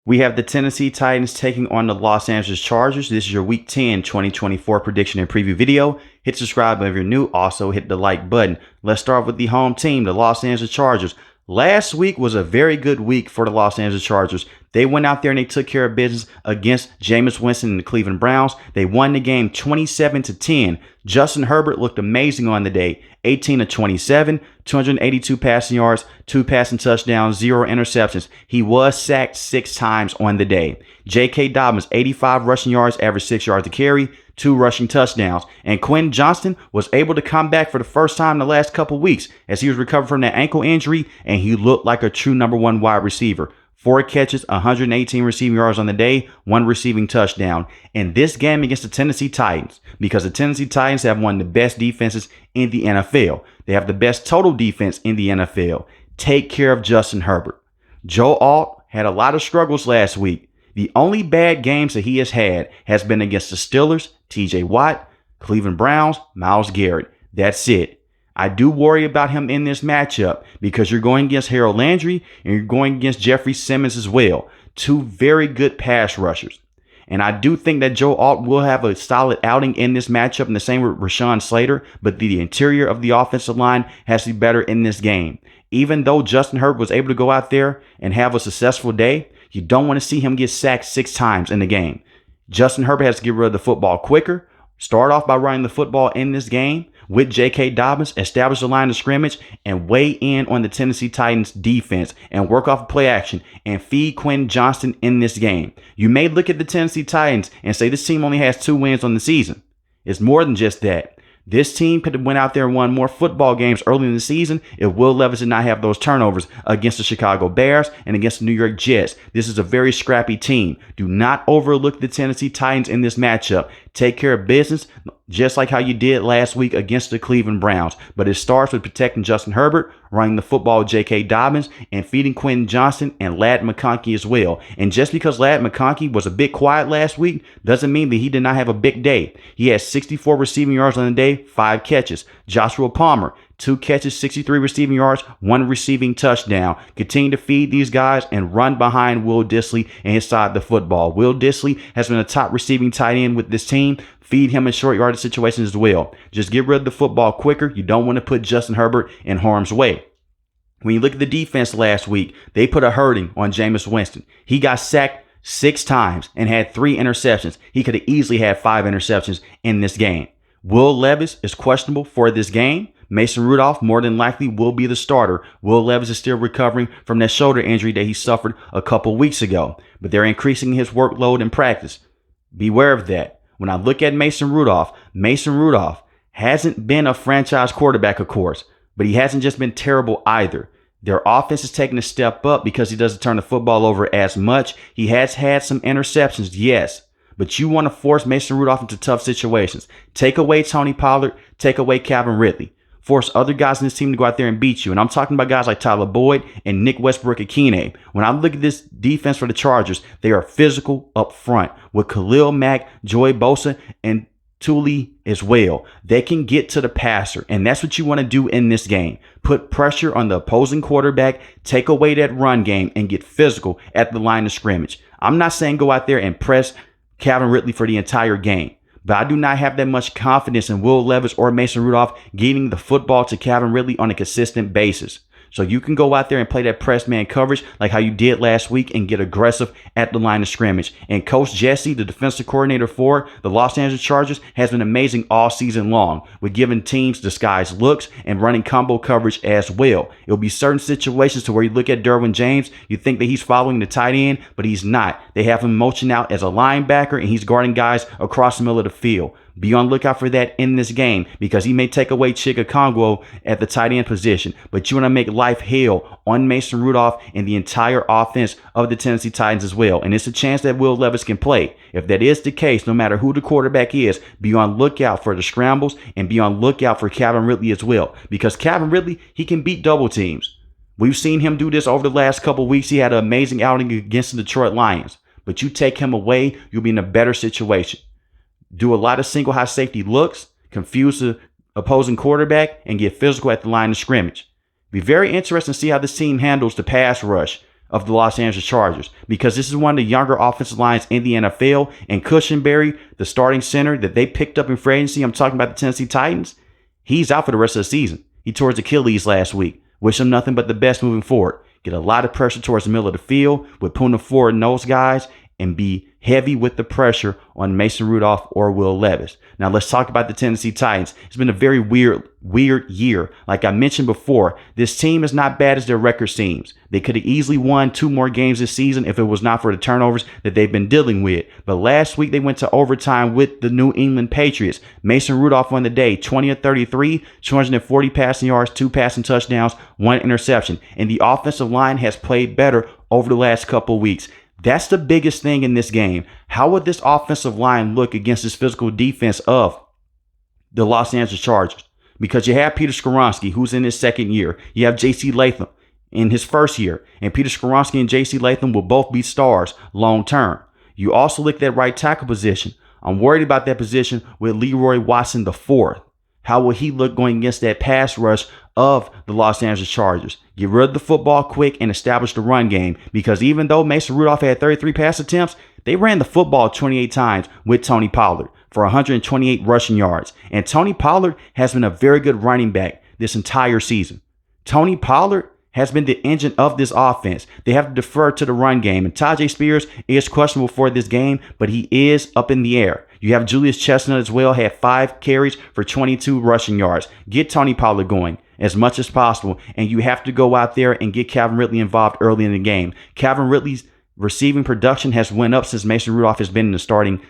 We have the Tennessee Titans taking on the Los Angeles Chargers. This is your Week 10 2024 prediction and preview video. Hit subscribe if you're new. Also, hit the like button. Let's start with the home team, the Los Angeles Chargers. Last week was a very good week for the Los Angeles Chargers. They went out there and they took care of business against Jameis Winston and the Cleveland Browns. They won the game 27-10. Justin Herbert looked amazing on the day. 18-27, 282 passing yards, 2 passing touchdowns, 0 interceptions. He was sacked 6 times on the day. J.K. Dobbins, 85 rushing yards, averaged 6 yards a carry, 2 rushing touchdowns. And Quentin Johnston was able to come back for the first time in the last couple weeks as he was recovering from that ankle injury, and he looked like a true number 1 wide receiver. 4 catches, 118 receiving yards on the day, 1 receiving touchdown. In this game against the Tennessee Titans, because the Tennessee Titans have one of the best defenses in the NFL. They have the best total defense in the NFL. Take care of Justin Herbert. Joe Alt had a lot of struggles last week. The only bad games that he has been against the Steelers, TJ Watt, Cleveland Browns, Myles Garrett. That's it. I do worry about him in this matchup because you're going against Harold Landry and you're going against Jeffrey Simmons as well. 2 very good pass rushers. And I do think that Joe Alt will have a solid outing in this matchup, and the same with Rashawn Slater, but the interior of the offensive line has to be better in this game. Even though Justin Herbert was able to go out there and have a successful day, you don't want to see him get sacked 6 times in the game. Justin Herbert has to get rid of the football quicker. Start off by running the football in this game with J.K. Dobbins, establish the line of scrimmage, and weigh in on the Tennessee Titans defense and work off play action and feed Quentin Johnston in this game. You may look at the Tennessee Titans and say this team only has 2 wins on the season. It's more than just that. This team could have went out there and won more football games early in the season if Will Levis did not have those turnovers against the Chicago Bears and against the New York Jets. This is a very scrappy team. Do not overlook the Tennessee Titans in this matchup. Take care of business just like how you did last week against the Cleveland Browns. But it starts with protecting Justin Herbert, running the football with J.K. Dobbins, and feeding Quentin Johnston and Ladd McConkey as well. And just because Ladd McConkey was a bit quiet last week doesn't mean that he did not have a big day. He had 64 receiving yards on the day, 5 catches. Joshua Palmer, 2 catches, 63 receiving yards, 1 receiving touchdown. Continue to feed these guys and run behind Will Dissly and his side of the football. Will Dissly has been a top receiving tight end with this team. Feed him in short yardage situations as well. Just get rid of the football quicker. You don't want to put Justin Herbert in harm's way. When you look at the defense last week, they put a hurting on Jameis Winston. He got sacked 6 times and had 3 interceptions. He could have easily had 5 interceptions in this game. Will Levis is questionable for this game. Mason Rudolph more than likely will be the starter. Will Levis is still recovering from that shoulder injury that he suffered a couple weeks ago, but they're increasing his workload in practice. Beware of that. When I look at Mason Rudolph hasn't been a franchise quarterback, of course, but he hasn't just been terrible either. Their offense is taking a step up because he doesn't turn the football over as much. He has had some interceptions, yes, but you want to force Mason Rudolph into tough situations. Take away Tony Pollard, take away Calvin Ridley. Force other guys in this team to go out there and beat you. And I'm talking about guys like Tyler Boyd and Nick Westbrook-Ikhine. When I look at this defense for the Chargers, they are physical up front with Khalil Mack, Joey Bosa, and Tuli as well. They can get to the passer, and that's what you want to do in this game. Put pressure on the opposing quarterback, take away that run game, and get physical at the line of scrimmage. I'm not saying go out there and press Calvin Ridley for the entire game, but I do not have that much confidence in Will Levis or Mason Rudolph getting the football to Calvin Ridley on a consistent basis. So you can go out there and play that press man coverage like how you did last week and get aggressive at the line of scrimmage. And Coach Jesse, the defensive coordinator for the Los Angeles Chargers, has been amazing all season long with giving teams disguised looks and running combo coverage as well. It'll be certain situations to where you look at Derwin James, you think that he's following the tight end, but he's not. They have him motion out as a linebacker and he's guarding guys across the middle of the field. Be on lookout for that in this game because he may take away Chika Congo at the tight end position. But you want to make life hell on Mason Rudolph and the entire offense of the Tennessee Titans as well. And it's a chance that Will Levis can play. If that is the case, no matter who the quarterback is, be on lookout for the scrambles and be on lookout for Calvin Ridley as well. Because Calvin Ridley, he can beat double teams. We've seen him do this over the last couple of weeks. He had an amazing outing against the Detroit Lions. But you take him away, you'll be in a better situation. Do a lot of single high safety looks, confuse the opposing quarterback, and get physical at the line of scrimmage. Be very interesting to see how this team handles the pass rush of the Los Angeles Chargers, because this is one of the younger offensive lines in the NFL. And Cushenberry, the starting center that they picked up in free agency, I'm talking about the Tennessee Titans, he's out for the rest of the season. He tore his Achilles last week. Wish him nothing but the best moving forward. Get a lot of pressure towards the middle of the field with Poona Ford and those guys, and be heavy with the pressure on Mason Rudolph or Will Levis. Now let's talk about the Tennessee Titans. It's been a very weird year. Like I mentioned before, this team is not bad as their record seems. They could have easily won 2 more games this season if it was not for the turnovers that they've been dealing with. But last week they went to overtime with the New England Patriots. Mason Rudolph won the day, 20 of 33, 240 passing yards, 2 passing touchdowns, 1 interception. And the offensive line has played better over the last couple of weeks. That's the biggest thing in this game. How would this offensive line look against this physical defense of the Los Angeles Chargers? Because you have Peter Skoronski, who's in his second year. You have J.C. Latham in his first year. And Peter Skoronski and J.C. Latham will both be stars long term. You also look at that right tackle position. I'm worried about that position with Leroy Watson IV. How will he look going against that pass rush of the Los Angeles Chargers? Get rid of the football quick and establish the run game, because even though Mason Rudolph had 33 pass attempts, they ran the football 28 times with Tony Pollard for 128 rushing yards. And Tony Pollard has been a very good running back this entire season. Tony Pollard has been the engine of this offense. They have to defer to the run game. And Tyjae Spears is questionable for this game, but he is up in the air. You have Julius Chestnut as well, had 5 carries for 22 rushing yards. Get Tony Pollard going as much as possible, and you have to go out there and get Calvin Ridley involved early in the game. Calvin Ridley's receiving production has went up since Mason Rudolph has been in the starting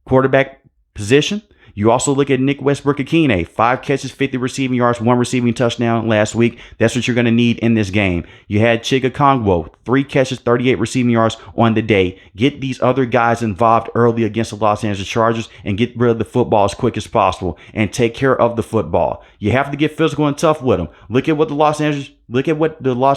quarterback position. You also look at Nick Westbrook-Ikhine, 5 catches, 50 receiving yards, 1 receiving touchdown last week. That's what you're going to need in this game. You had Chig Okongwu, 3 catches, 38 receiving yards on the day. Get these other guys involved early against the Los Angeles Chargers and get rid of the football as quick as possible and take care of the football. You have to get physical and tough with them. Look at what the Los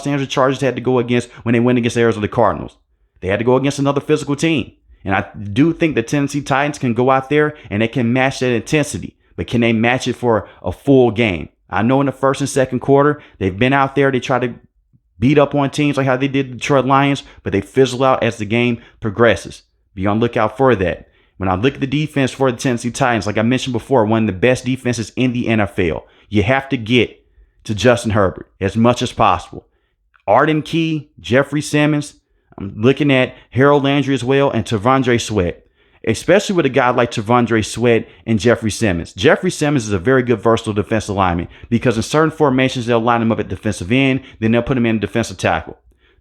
Angeles Chargers had to go against when they went against the Arizona Cardinals. They had to go against another physical team. And I do think the Tennessee Titans can go out there and they can match that intensity. But can they match it for a full game? I know in the first and second quarter, they've been out there. They try to beat up on teams like how they did the Detroit Lions, but they fizzle out as the game progresses. Be on the lookout for that. When I look at the defense for the Tennessee Titans, like I mentioned before, one of the best defenses in the NFL. You have to get to Justin Herbert as much as possible. Arden Key, Jeffrey Simmons, I'm looking at Harold Landry as well, and T'Vondre Sweat, especially with a guy like T'Vondre Sweat and Jeffrey Simmons. Jeffrey Simmons is a very good versatile defensive lineman, because in certain formations, they'll line him up at defensive end, then they'll put him in defensive tackle.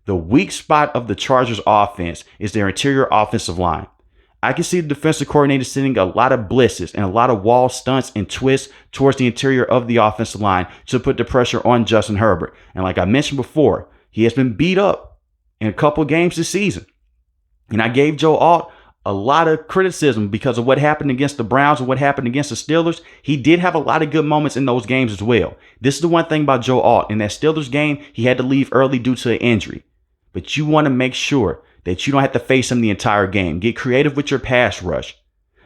The weak spot of the Chargers offense is their interior offensive line. I can see the defensive coordinator sending a lot of blitzes and a lot of wall stunts and twists towards the interior of the offensive line to put the pressure on Justin Herbert. And like I mentioned before, he has been beat up in a couple of games this season. And I gave Joe Alt a lot of criticism because of what happened against the Browns and what happened against the Steelers. He did have a lot of good moments in those games as well. This is the one thing about Joe Alt. In that Steelers game, he had to leave early due to an injury. But you want to make sure that you don't have to face him the entire game. Get creative with your pass rush.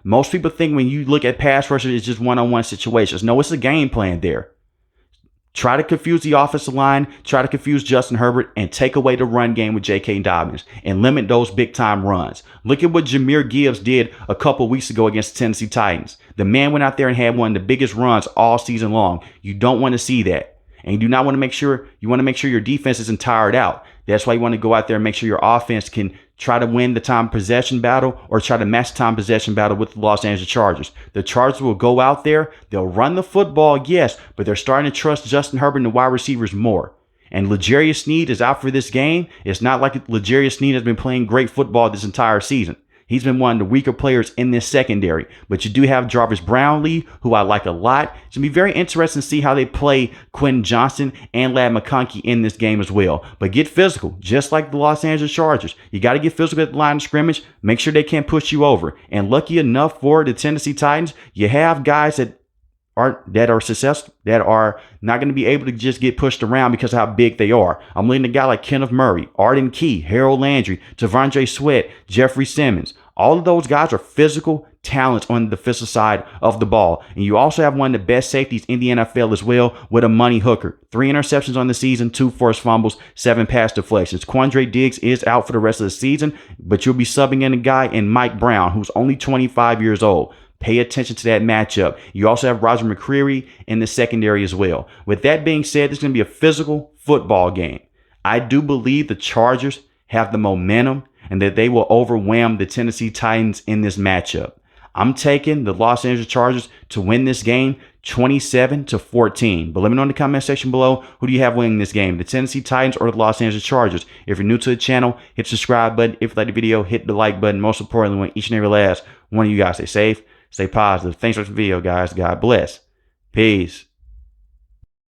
Most people think when you look at pass rushers, it's just one-on-one situations. No, it's a game plan there. Try to confuse the offensive line, try to confuse Justin Herbert, and take away the run game with J.K. Dobbins and limit those big-time runs. Look at what Jahmyr Gibbs did a couple weeks ago against the Tennessee Titans. The man went out there and had one of the biggest runs all season long. You don't want to see that. And you do not want to make sure, you want to make sure your defense isn't tired out. That's why you want to go out there and make sure your offense can try to win the time possession battle or try to match time possession battle with the Los Angeles Chargers. The Chargers will go out there. They'll run the football, yes, but they're starting to trust Justin Herbert and the wide receivers more. And L'Jarius Sneed is out for this game. It's not like L'Jarius Sneed has been playing great football this entire season. He's been one of the weaker players in this secondary. But you do have Jarvis Brownlee, who I like a lot. It's going to be very interesting to see how they play Quentin Johnston and Ladd McConkey in this game as well. But get physical, just like the Los Angeles Chargers. You got to get physical at the line of scrimmage. Make sure they can't push you over. And lucky enough for the Tennessee Titans, you have guys that are successful, that are not going to be able to just get pushed around because of how big they are. I'm looking at a guy like Kenneth Murray, Arden Key, Harold Landry, T'Vondre Sweat, Jeffrey Simmons. All of those guys are physical, talents on the defensive side of the ball. And you also have one of the best safeties in the NFL as well, with Amani Hooker. 3 interceptions on the season, 2 forced fumbles, 7 pass deflections. Quandre Diggs is out for the rest of the season, but you'll be subbing in a guy in Mike Brown, who's only 25 years old. Pay attention to that matchup. You also have Roger McCreary in the secondary as well. With that being said, this is going to be a physical football game. I do believe the Chargers have the momentum and that they will overwhelm the Tennessee Titans in this matchup. I'm taking the Los Angeles Chargers to win this game 27-14. But let me know in the comment section below, who do you have winning this game, the Tennessee Titans or the Los Angeles Chargers? If you're new to the channel, hit the subscribe button. If you like the video, hit the like button. Most importantly, want each and every last one of you guys stay safe, stay positive. Thanks for the video, guys. God bless. Peace.